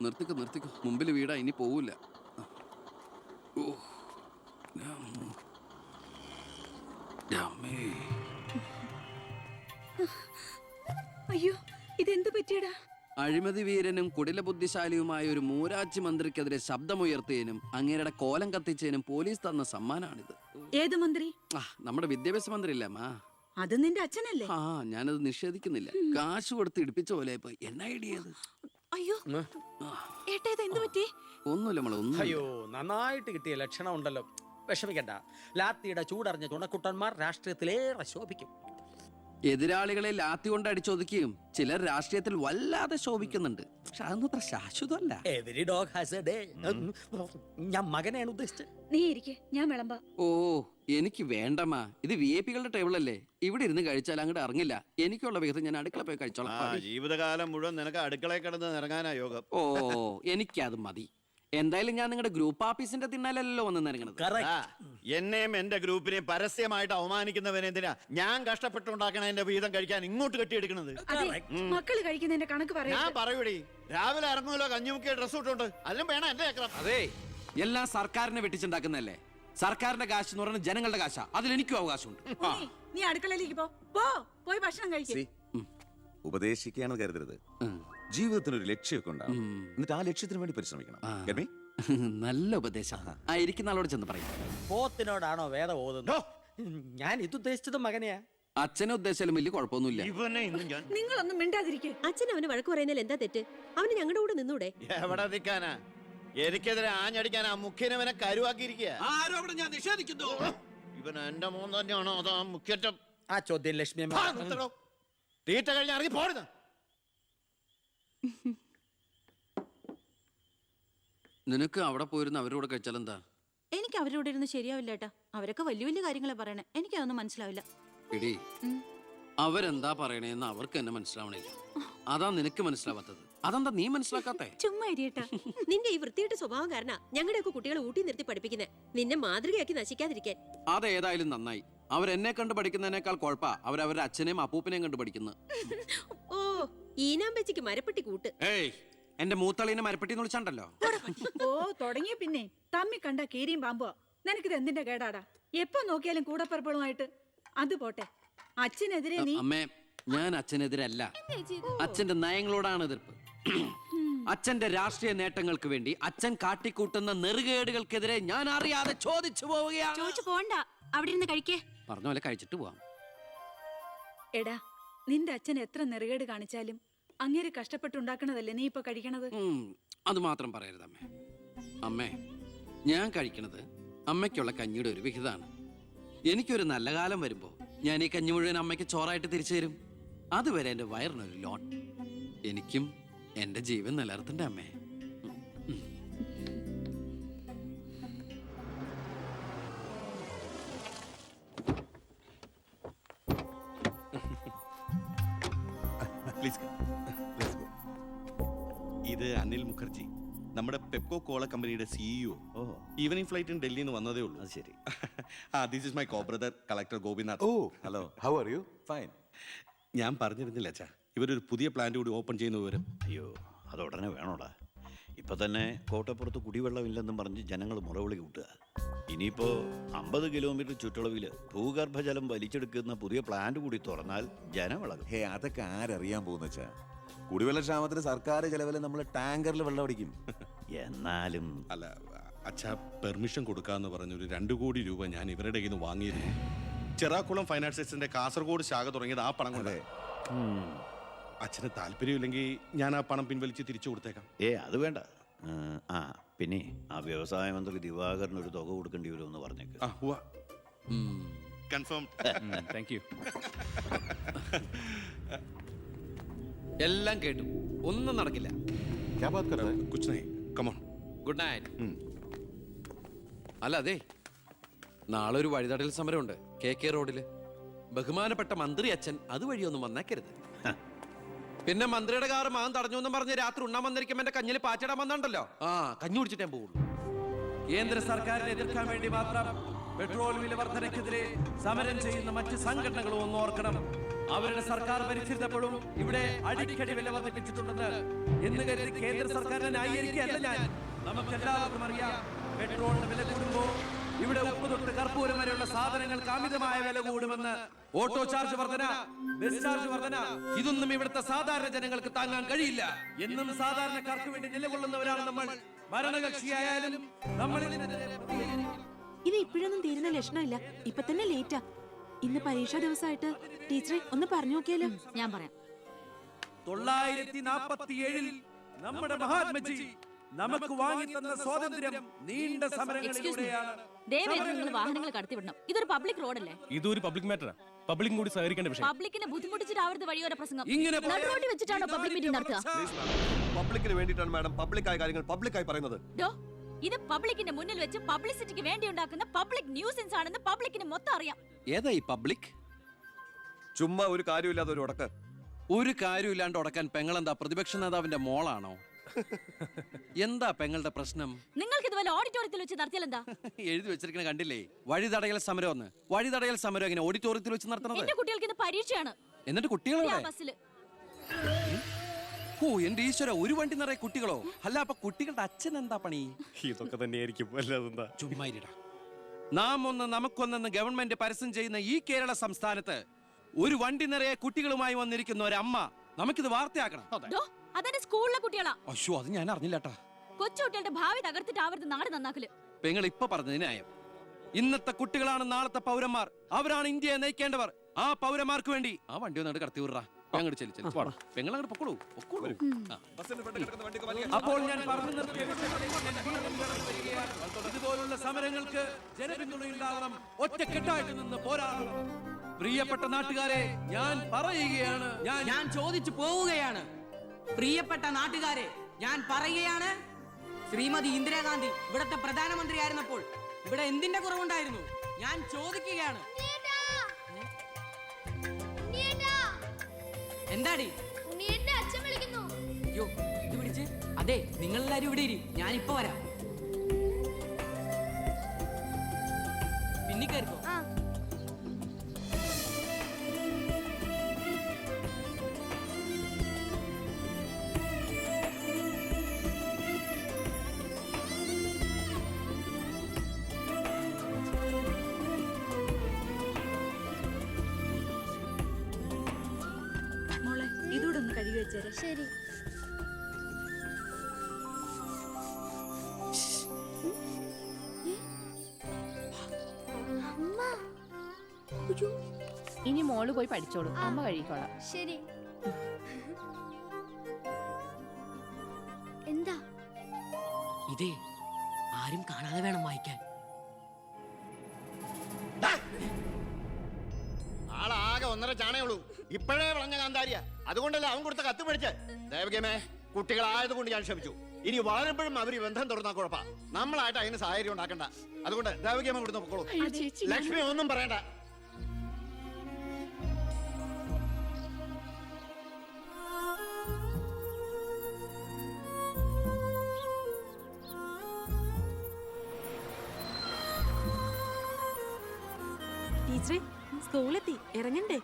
നിർത്തിക്കോ മുമ്പിൽ വീടാ, ഇനി പോവില്ല. അയ്യോ, ഇതെന്ത് പറ്റിയടാ? അഴിമതി വീരനും കുടില ബുദ്ധിശാലിയുമായ ഒരു മൂരാച്ചി മന്ത്രിക്കെതിരെ ശബ്ദമുയർത്തിയതിനും അങ്ങേരുടെ കോലം കത്തിച്ചതിനും പോലീസ് തന്ന സമ്മാനാണിത്. ഏത് മന്ത്രി? നമ്മുടെ വിദ്യാഭ്യാസ മന്ത്രി ഇല്ലേ അമ്മ? അത് നിന്റെ അച്ഛനല്ലേ? ഞാനത് നിഷേധിക്കുന്നില്ല. കാശ് കൊടുത്ത് ഇടിപ്പിച്ച പോലെ ഇപ്പൊ എന്ന ഐഡിയ അത്. അയ്യോ ഏട്ടാ, ഇത് എന്ത് പറ്റി? ഒന്നുമില്ല മോളെ, ഒന്നും. അയ്യോ, നന്നായിട്ട് കിട്ടിയ ലക്ഷണം ഉണ്ടല്ലോ. വിഷമിക്കണ്ട, ലാത്തിയുടെ ചൂടറിഞ്ഞ തുണക്കുട്ടന്മാർ രാഷ്ട്രീയത്തിലേറെ ശോഭിക്കും. എതിരാളികളെ ലാത്തി കൊണ്ട് അടിച്ചൊതുക്കിയും ചിലർ രാഷ്ട്രീയത്തിൽ വല്ലാതെ ശോഭിക്കുന്നുണ്ട്. പക്ഷെ അതൊന്നും അത്ര ശാശ്വതമല്ല. Every dog has a day. ഞാൻ മകനെയാണ് ഉദ്ദേശിച്ചത്. നീ ഇരിക്കെ, ഞാൻ വിളമ്പാ. ഓ, എനിക്ക് വേണ്ടമ്മാ. ഇത് VIP കളുടെ ടേബിൾ അല്ലേ, ഇവിടെ ഇരുന്ന് കഴിച്ചാൽ അങ്ങോട്ട് ഇറങ്ങില്ല. എനിക്കുള്ള വിഹിതം ഞാൻ അടുക്കള പോയി കഴിച്ചോളാം. ജീവിതകാലം മുഴുവൻ നിനക്ക് അടുക്കളയിൽ കിടന്ന് ഇറങ്ങാനാ യോഗം. ഓ, എനിക്കത് മതി. എന്തായാലും ഞാൻ നിങ്ങളുടെ ഗ്രൂപ്പ് ആഫീസിന്റെ തിന്നാലല്ലോ വന്ന് ഇറങ്ങണത്. എന്നെയും എന്റെ ഗ്രൂപ്പിനെയും പരസ്യമായിട്ട് അവമാനിക്കുന്നവനെന്തിനാ ഞാൻ കഷ്ടപ്പെട്ടുണ്ടാക്കണ എന്റെ വീതം കഴിക്കാൻ ഇങ്ങോട്ട് കെട്ടിയെടുക്കണത്? മക്കള് കഴിക്കുന്നതിന്റെ കണക്ക് പറയാ. ഞാൻ പറയൂടി, രാവിലെ ഇറങ്ങുമല്ലോ കഞ്ഞിമുക്കിയ ഡ്രസ് ഇട്ടുണ്ട്, അതിലും വേണം എന്റെ ചക്രം. അതെ, എല്ലാം സർക്കാരിനെ വെട്ടിച്ചുണ്ടാക്കുന്നല്ലേ. സർക്കാരിന്റെ കാശ് എന്ന് പറയുന്നത് ജനങ്ങളുടെ കാശാ, അതിലെനിക്കും അവകാശമുണ്ട്. നീ അടുക്കളയിലേക്ക് പോയി ഭക്ഷണം കഴിക്കും. ഉപദേശിക്കുകയാണ് കരുതരുത്. ജീവിതത്തിന് ഒരു ലക്ഷ്യമൊക്കെ ഉണ്ടാവും, എന്നിട്ട് ആ ലക്ഷ്യത്തിന് വേണ്ടി പരിശ്രമിക്കണം. നല്ല ഉപദേശം. ഇരിക്കുന്ന ആളോട് ചെന്ന് പറയും. പോത്തിനോടാണോ വേദം ഓതുന്നത്? ഞാൻ ഇതുദ്ദേശിച്ചത് മകനെയാ. അച്ഛനെ ഉദ്ദേശിച്ചാലും വലിയ കുഴപ്പമൊന്നുമില്ല. നിങ്ങളൊന്നും മിണ്ടാതിരിക്കെ. അച്ഛൻ അവന് വഴക്ക് പറയുന്നതിൽ എന്താ തെറ്റ്? അവന് ഞങ്ങളുടെ കൂടെ നിന്നൂടെ? എവിടെ നിൽക്കാനാ? എനിക്കെതിരെ ആഞ്ഞടിക്കാൻ ആ മുഖ്യനവനെ കരുവാക്കിയിരിക്കുക. ഞാൻ നിഷേധിക്കുന്നു. ഇവൻ എന്റെ മോൻ തന്നെയാണോ അതോ ആ മുഖ്യറ്റം? ആ ചോദ്യം ലക്ഷ്മി തീറ്റ കഴിഞ്ഞ് ഇറങ്ങി പോരുന്ന. നിനക്ക് അവിടെ പോയിരുന്ന അവരുടെ കൂടെ കഴിച്ചാൽ എന്താ? എനിക്ക് അവരോട് ഇരുന്ന് ശരിയാവില്ല ഏട്ടാ. അവരൊക്കെ വലിയ വലിയ കാര്യങ്ങളെ പറയണേ, എനിക്കതൊന്നും മനസ്സിലാവില്ല. എടി, അവരെന്താ പറയണേന്ന് അവർക്ക് എന്നെ മനസ്സിലാവണില്ല. അതാ നിനക്ക് മനസ്സിലാവാത്തത്. അതെന്താ നീ മനസ്സിലാക്കാത്തെ? ചുമ്മാ ഇരിയേട്ടാ. നിന്റെ ഈ വൃത്തിയുടെ സ്വഭാവം കാരണം ഞങ്ങളുടെയൊക്കെ കുട്ടികളെ ഊട്ടി നിർത്തി പഠിപ്പിക്കുന്നത്, നിന്നെ മാതൃകയാക്കി നശിക്കാതിരിക്കാൻ. അതേതായാലും നന്നായി. അവരെന്നെ കണ്ട് പഠിക്കുന്നതിനേക്കാൾ കുഴപ്പാ അവരവരുടെ അച്ഛനെയും അപ്പൂപ്പനെയും കണ്ട് പഠിക്കുന്നത്. ഓ, ഈനാമ്പച്ചിക്ക് മരപ്പെട്ടി കൂട്ട്. ഏയ്, എന്റെ മൂത്തളീനെ മരപ്പെട്ടി എന്ന് വിളിച്ചാണ്ടല്ലോ. ഓ, തുടങ്ങിയ പിന്നെ തമ്മി കണ്ട കീരിയും പാമ്പോ. നിനക്കിത് എന്തിന്റെ കേടാടാ? എപ്പോ നോക്കിയാലും കൂടപ്പറപ്പളുമായിട്ട്. അത് പോട്ടെ, അച്ഛനെതിരെ നീ. അമ്മേ, ഞാൻ അച്ഛനെതിരല്ല. അച്ഛന്റെ നയങ്ങളോടാണ് എതിർപ്പ്. അച്ഛന്റെ രാഷ്ട്രീയ നേട്ടങ്ങൾക്ക് വേണ്ടി അച്ഛൻ കാട്ടിക്കൂട്ടുന്ന നെറുകേടുകൾക്കെതിരെ ഞാൻ അറിയാതെ ചോദിച്ചു പോവുകയാണ്. ചോദിച്ചു പോണ്ട, അവിടെ ഇരുന്ന് കഴിക്കേ. പറഞ്ഞ പോലെ കഴിച്ചിട്ട് പോവാം. എടാ, നിന്റെ അച്ഛൻ എത്ര നെറുകേട് കാണിച്ചാലും അങ്ങേര് കഷ്ടപ്പെട്ടുണ്ടാക്കണതല്ലേ നീ ഇപ്പൊ കഴിക്കണത്. അത് മാത്രം പറയരുത് അമ്മേ. അമ്മേ, ഞാൻ കഴിക്കണത് അമ്മയ്ക്കുള്ള കഞ്ഞിയുടെ ഒരു വിഹിതമാണ്. എനിക്കൊരു നല്ല കാലം വരുമ്പോ ഞാൻ ഈ കഞ്ഞി മുഴുവൻ അമ്മയ്ക്ക് ചോറായിട്ട് തിരിച്ചു തരും. അതുവരെ എന്റെ വയറിനൊരു ലോൺ. എനിക്കും എന്റെ ജീവൻ നിലനിർത്തണ്ടേ അമ്മേ? ഇത് അനിൽ മുഖർജി, നമ്മുടെ പെപ്കോ കോള കമ്പനിയുടെ CEO. ഈവനിങ് ഫ്ലൈറ്റിന് ഡൽഹിയിൽ നിന്ന് വന്നതേ ഉള്ളൂ. ശരി. This is my co-brother collector Gopinath. Oh, hello. How are you? Fine. ഞാൻ പറഞ്ഞിരുന്നില്ല അച്ഛാ, ഇവരൊരു പുതിയ പ്ലാന്റ് കൂടി ഓപ്പൺ ചെയ്യുന്ന വിവരം. അയ്യോ, അതുടനെ വേണോടാ. ഇപ്പൊ തന്നെ കോട്ടപ്പുറത്ത് കുടിവെള്ളമില്ലെന്നും പറഞ്ഞ് ജനങ്ങൾ മുറവിളി കൂട്ടുക. ഇനിയിപ്പോ 50 കിലോമീറ്റർ ചുറ്റളവില് ഭൂഗർഭജലം വലിച്ചെടുക്കുന്ന പുതിയ പ്ലാന്റ് കൂടി തുറന്നാൽ ജനവിളകും. ഹേ, അതൊക്കെ ആരറിയാൻ പോകുന്ന വെച്ചാ? കുടിവെള്ള ക്ഷാമത്തിന് സർക്കാർ ചെലവില് നമ്മൾ ടാങ്കറിൽ വെള്ളം അടിക്കും. എന്നാലും അല്ല അച്ഛാ, പെർമിഷൻ കൊടുക്കാന്ന് പറഞ്ഞൊരു 2 കോടി രൂപ ഞാൻ ഇവരുടെ കയ്യിൽ നിന്ന് വാങ്ങിയിരുന്നു. ചെറാക്കുളം ഫൈനാൻസേഴ്സിന്റെ കാസർഗോഡ് ശാഖ തുടങ്ങിയത് ആ പണം കൊണ്ട്. അച്ഛന് താല്പര്യമില്ലെങ്കിൽ ഞാൻ ആ പണം പിൻവലിച്ച് തിരിച്ചു കൊടുത്തേക്കാം. അത് വേണ്ട. പിന്നെ ആ വ്യവസായ മന്ത്രി ദിവാകരന് ഒരു തുക കൊടുക്കേണ്ടി വരുമെന്ന് പറഞ്ഞേക്ക്. കൺഫേം. Thank you. എല്ലാം കേട്ടു, ഒന്നും നടക്കില്ല. Good night. അല്ല, അതെ, നാളെ ഒരു വഴിതടൽ സമരമുണ്ട് KK റോഡില്. ബഹുമാനപ്പെട്ട മന്ത്രി അച്ഛൻ അതുവഴിയൊന്നും വന്നേക്കരുത്. പിന്നെ മന്ത്രിയുടെ കാറ് മാൻ തടഞ്ഞു എന്നും പറഞ്ഞ് രാത്രി ഉണ്ണാൻ വന്നിരിക്കുമ്പോ എന്റെ കഞ്ഞിൽ പാച്ചിടാൻ വന്നുണ്ടല്ലോ. കഞ്ഞി കുടിച്ചിട്ടേ പോകുള്ളൂ. കേന്ദ്ര സർക്കാരിനെ എതിർക്കാൻ വേണ്ടി മാത്രം പെട്രോൾ വില വർധനയ്ക്കെതിരെ സമരം ചെയ്യുന്ന മറ്റ് സംഘടനകളും ഒന്ന് ഓർക്കണം. അവരുടെ സർക്കാർ ഭരിച്ചിരുന്നപ്പോഴും ഇവിടെ അടിക്കടി വില വർദ്ധിപ്പിച്ചിട്ടുണ്ടെന്ന് എന്ന് കരുതി കേന്ദ്ര സർക്കാരിനെ ന്യായീകരിക്കുകയല്ല ഞാൻ. നമുക്കെല്ലാവർക്കും അറിയാം, പെട്രോളിന് വില കൂടുമ്പോൾ ഇവിടെ ഉപ്പ് തൊട്ട് കർപ്പൂരം വരെയുള്ള സാധനങ്ങൾക്ക് അമിതമായ വില കൂടുമെന്ന്. ഓട്ടോ ചാർജ് വർധന, ബസ് ചാർജ് വർധന, ഇതൊന്നും ഇവിടുത്തെ സാധാരണ ജനങ്ങൾക്ക് താങ്ങാൻ കഴിയില്ല. എന്നും സാധാരണക്കാർക്ക് വേണ്ടി നിലകൊള്ളുന്നവരാണ് നമ്മൾ. ഭരണകക്ഷിയായാലും നമ്മൾ ഇത് ഇപ്പോഴൊന്നും തീരുന്ന ലക്ഷണമില്ല. ഇപ്പൊ തന്നെ ലേറ്റാ. ഇന്ന് പരീക്ഷാ ദിവസമായിട്ട് ടീച്ചറെ ഒന്ന് പറഞ്ഞു നോക്കിയാലോ? ഞാൻ പറയാം. 947 നമ്മുടെ മഹാത്മജി നമുക്ക് വാങ്ങിത്തന്ന സ്വാതന്ത്ര്യം നീണ്ട സമരങ്ങളിലൂടെയാണ്. ദയവായി നിങ്ങൾ വാഹനങ്ങൾ കടത്തിവിടണം. ഇതൊരു പബ്ലിക് റോഡല്ലേ? ഇതൊരു പബ്ലിക് മാറ്ററാ. പബ്ലിക്കും കൂടി സഹകരിക്കേണ്ട വിഷയം. പബ്ലിക്കിനെ ബുദ്ധിമുട്ടിച്ചിട്ടാവരുത് വഴിയോര പ്രസംഗം. ഇങ്ങനെ റോഡിൽ വെച്ചിട്ടാണോ പബ്ലിക് മീറ്റിംഗ് നടത്തുക? പബ്ലിക്കിന് വേണ്ടിയിട്ടാണ് മാഡം പബ്ലിക്കായ കാര്യങ്ങൾ പബ്ലിക്കായി പറയുന്നത്. ഇത് പബ്ലിക്കിന്റെ മുന്നിൽ വെച്ച് പബ്ലിസിറ്റിക്ക് വേണ്ടി ഉണ്ടാക്കുന്ന പബ്ലിക് ന്യൂസൻസ് ആണെന്ന് പബ്ലിക്കിന് മൊത്തം അറിയാം. ഏതാ ഈ പബ്ലിക്? ചുമ്മാ ഒരു കാര്യമില്ലാതെ ഒരു ഉടക്ക്. ഒരു കാര്യമില്ലാണ്ട് ഉടക്കാൻ പെങ്ങളെന്താ പ്രതിപക്ഷ നേതാവിന്റെ മോളാണോ? എന്താ പെങ്ങളുടെ പ്രശ്നം? നിങ്ങൾക്ക് ഇതുപോലെ ഓഡിറ്റോറിയത്തിൽ വെച്ച് നടത്തിയാൽ എന്താ? എഴുതി വെച്ചിരിക്കണ കണ്ടില്ലേ? വഴിതടയൽ സമരം ഒന്ന്. വഴിതടയൽ സമരം എങ്ങനെ ഓഡിറ്റോറിയത്തിൽ വെച്ച് നടത്തണത്? എന്റെ കുട്ടികൾക്ക് ഇത് പരീക്ഷയാണ്. എന്നിട്ട് കുട്ടികളെ ബസ്സിൽ ഓ എന്റെ ഈശ്വര, ഒരു വണ്ടി നിറയെ കുട്ടികളോ? അല്ല, അപ്പൊ കുട്ടികളുടെ അച്ഛൻ എന്താ പണി? ഇതൊക്കെ തന്നെയായിരിക്കും. അല്ലാതെന്താ? ചുമ്മാരിടാ. നാം ഒന്ന് നമുക്കൊന്നെന്ന് ഗവൺമെന്റ് പരസ്യം ചെയ്യുന്ന ഈ കേരള സംസ്ഥാനത്ത് ഒരു വണ്ടി നിറയെ കുട്ടികളുമായി വന്നിരിക്കുന്ന ഒരമ്മ നമുക്കിത് വാർത്തയാക്കണം. അതെന്റെ സ്കൂളിലെ കുട്ടികളാ. അയ്യോ, അത് ഞാൻ അറിഞ്ഞില്ലട്ടാ. കൊച്ചുകുട്ടികളുടെ ഭാവി തകർത്തിട്ടാവരുത് നാട് നന്നാക്കല്. പെങ്ങൾ ഇപ്പൊ പറഞ്ഞതിന് ന്യായം. ഇന്നത്തെ കുട്ടികളാണ് നാളത്തെ പൗരന്മാർ. അവരാണ് ഇന്ത്യയെ നയിക്കേണ്ടവർ. ആ പൗരന്മാർക്ക് വേണ്ടി ആ വണ്ടി ഒന്നായിട്ട് കടത്തി വിടറാ. ഞങ്ങൾ പെങ്ങൾ അങ്ങോട്ട് പൊക്കോളൂ. അപ്പോൾ ഞാൻ പറഞ്ഞു നിർത്തിയ ഇതുപോലുള്ള സമരങ്ങൾക്ക് ജനപിന്തുണയുണ്ടാവണം. ഒറ്റക്കെട്ടായിട്ട് നിന്ന് പോരാടണം. പ്രിയപ്പെട്ട നാട്ടുകാരെ, ഞാൻ പറയുകയാണ്, ഞാൻ ചോദിച്ചു പോവുകയാണ്. പ്രിയപ്പെട്ട നാട്ടുകാരെ, ഞാൻ പറയുകയാണ്, ശ്രീമതി ഇന്ദിരാഗാന്ധി ഇവിടത്തെ പ്രധാനമന്ത്രിയായിരുന്നപ്പോൾ ഇവിടെ എന്തിന്റെ കുറവുണ്ടായിരുന്നു? ഞാൻ ചോദിക്കുകയാണ്. എന്താടി? അയ്യോ, ഇത് പിടിച്ച്. അതെ, നിങ്ങളെല്ലാരും ഇവിടെ ഇരി, ഞാനിപ്പോ വരാം. പിന്നെ കയറിക്കോ. മോളെ, ഇതൂടെ ഒന്ന് കഴുകി വെച്ചേരെ. ശരി. ഇനി മോള് പോയി പഠിച്ചോളൂ, അമ്മ കഴിക്കോളാം. ശരി. എന്താ? ഇതേ ആരും കാണാതെ വേണം വായിക്കാൻ. ആളാകെ 1.5 ചാണേ ഉള്ളൂ. ഇപ്പോഴേ വളഞ്ഞ കാന്താരിയ. അതുകൊണ്ടല്ലേ അവൻ കൊടുത്ത കത്ത് പഠിച്ച്. ദേവകമേ, കുട്ടികളായതുകൊണ്ട് ഞാൻ ക്ഷമിച്ചു. ഇനി വളരുമ്പോഴും അവർ ബന്ധം തുറന്നാ കുഴപ്പാ. നമ്മളായിട്ട് അതിന് സാഹചര്യം ഉണ്ടാക്കണ്ട. അതുകൊണ്ട് ദേവകമ കൊടുത്ത് പൊക്കോളൂ. ലക്ഷ്മി ഒന്നും പറയണ്ട. ടീച്ചറെ, സ്കൂളെത്തി, ഇറങ്ങണ്ടേ?